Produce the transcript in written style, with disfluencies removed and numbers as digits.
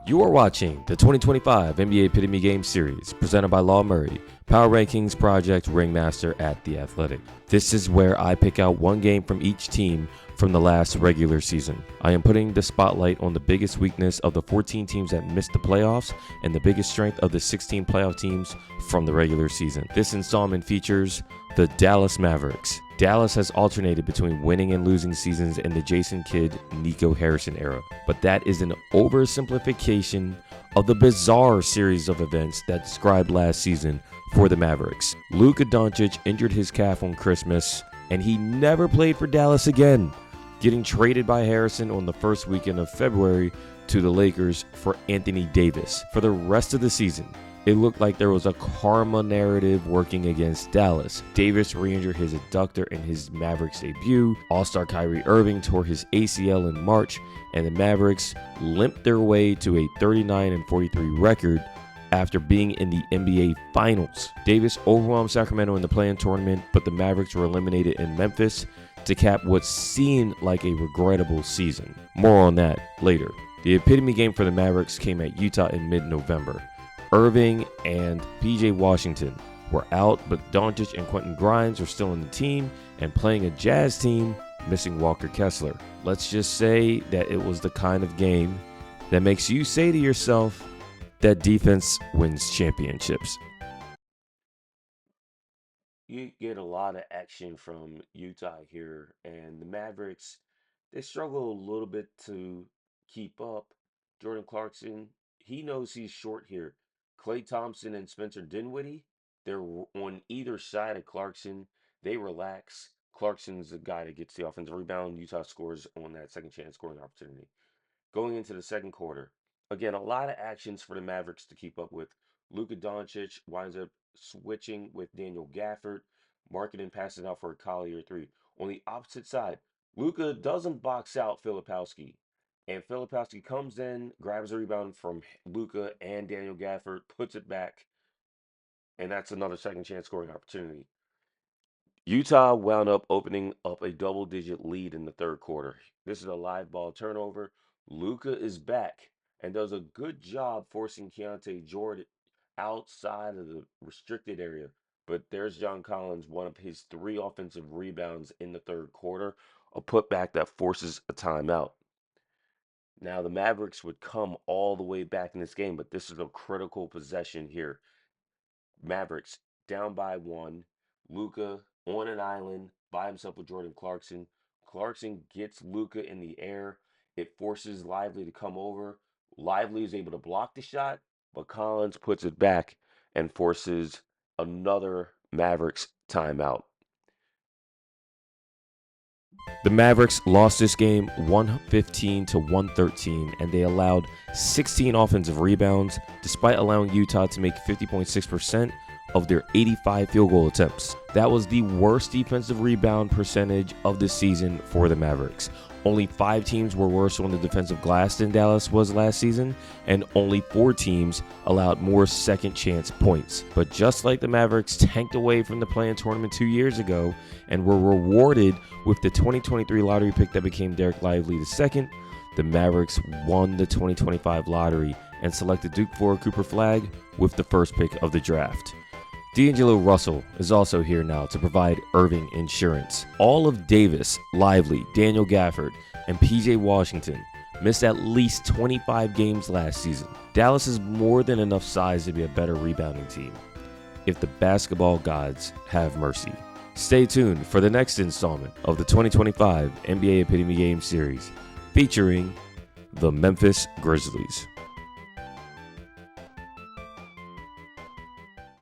You are watching the 2025 NBA Epitome Game Series presented by Law Murray, Power Rankings Project Ringmaster at The Athletic. This is where I pick out one game from each team from the last regular season. I am putting the spotlight on the biggest weakness of the 14 teams that missed the playoffs and the biggest strength of the 16 playoff teams from the regular season. This installment features the Dallas Mavericks. Dallas has alternated between winning and losing seasons in the Jason Kidd, Nico Harrison era, but that is an oversimplification of the bizarre series of events that described last season for the Mavericks. Luka Doncic injured his calf on Christmas, and he never played for Dallas again, getting traded by Harrison on the first weekend of February to the Lakers for Anthony Davis. For the rest of the season, it looked like there was a karma narrative working against Dallas. Davis re-injured his adductor in his Mavericks debut. All-star Kyrie Irving tore his ACL in March, and the Mavericks limped their way to a 39-43 record after being in the NBA Finals. Davis overwhelmed Sacramento in the play-in tournament, but the Mavericks were eliminated in Memphis to cap what seemed like a regrettable season. More on that later. The epitome game for the Mavericks came at Utah in mid-November. Irving and PJ Washington were out, but Doncic and Quentin Grimes are still in the team and playing a Jazz team, missing Walker Kessler. Let's just say that it was the kind of game that makes you say to yourself that defense wins championships. You get a lot of action from Utah here, and the Mavericks, they struggle a little bit to keep up. Jordan Clarkson, he knows he's short here. Klay Thompson and Spencer Dinwiddie, they're on either side of Clarkson. They relax. Clarkson's the guy that gets the offensive rebound. Utah scores on that second chance scoring opportunity. Going into the second quarter, again, a lot of actions for the Mavericks to keep up with. Luka Doncic winds up switching with Daniel Gafford. Marketing passes out for a Collier three. On the opposite side, Luka doesn't box out Filipowski. And Filipowski comes in, grabs a rebound from Luka and Daniel Gafford, puts it back, and that's another second chance scoring opportunity. Utah wound up opening up a double-digit lead in the third quarter. This is a live ball turnover. Luka is back and does a good job forcing Keontae Jordan outside of the restricted area. But there's John Collins, one of his 3 offensive rebounds in the third quarter, a putback that forces a timeout. Now, the Mavericks would come all the way back in this game, but this is a critical possession here. Mavericks down by 1. Luka on an island by himself with Jordan Clarkson. Clarkson gets Luka in the air. It forces Lively to come over. Lively is able to block the shot, but Collins puts it back and forces another Mavericks timeout. The Mavericks lost this game 115 to 113, and they allowed 16 offensive rebounds, despite allowing Utah to make 50.6% of their 85 field goal attempts. That was the worst defensive rebound percentage of the season for the Mavericks. Only 5 teams were worse on the defensive glass than Dallas was last season, and only 4 teams allowed more second chance points. But just like the Mavericks tanked away from the play-in tournament 2 years ago and were rewarded with the 2023 lottery pick that became Derek Lively II, the Mavericks won the 2025 lottery and selected Duke forward Cooper Flagg with the first pick of the draft. D'Angelo Russell is also here now to provide Irving insurance. All of Davis, Lively, Daniel Gafford, and PJ Washington missed at least 25 games last season. Dallas has more than enough size to be a better rebounding team, if the basketball gods have mercy. Stay tuned for the next installment of the 2025 NBA Epitome Game Series, featuring the Memphis Grizzlies.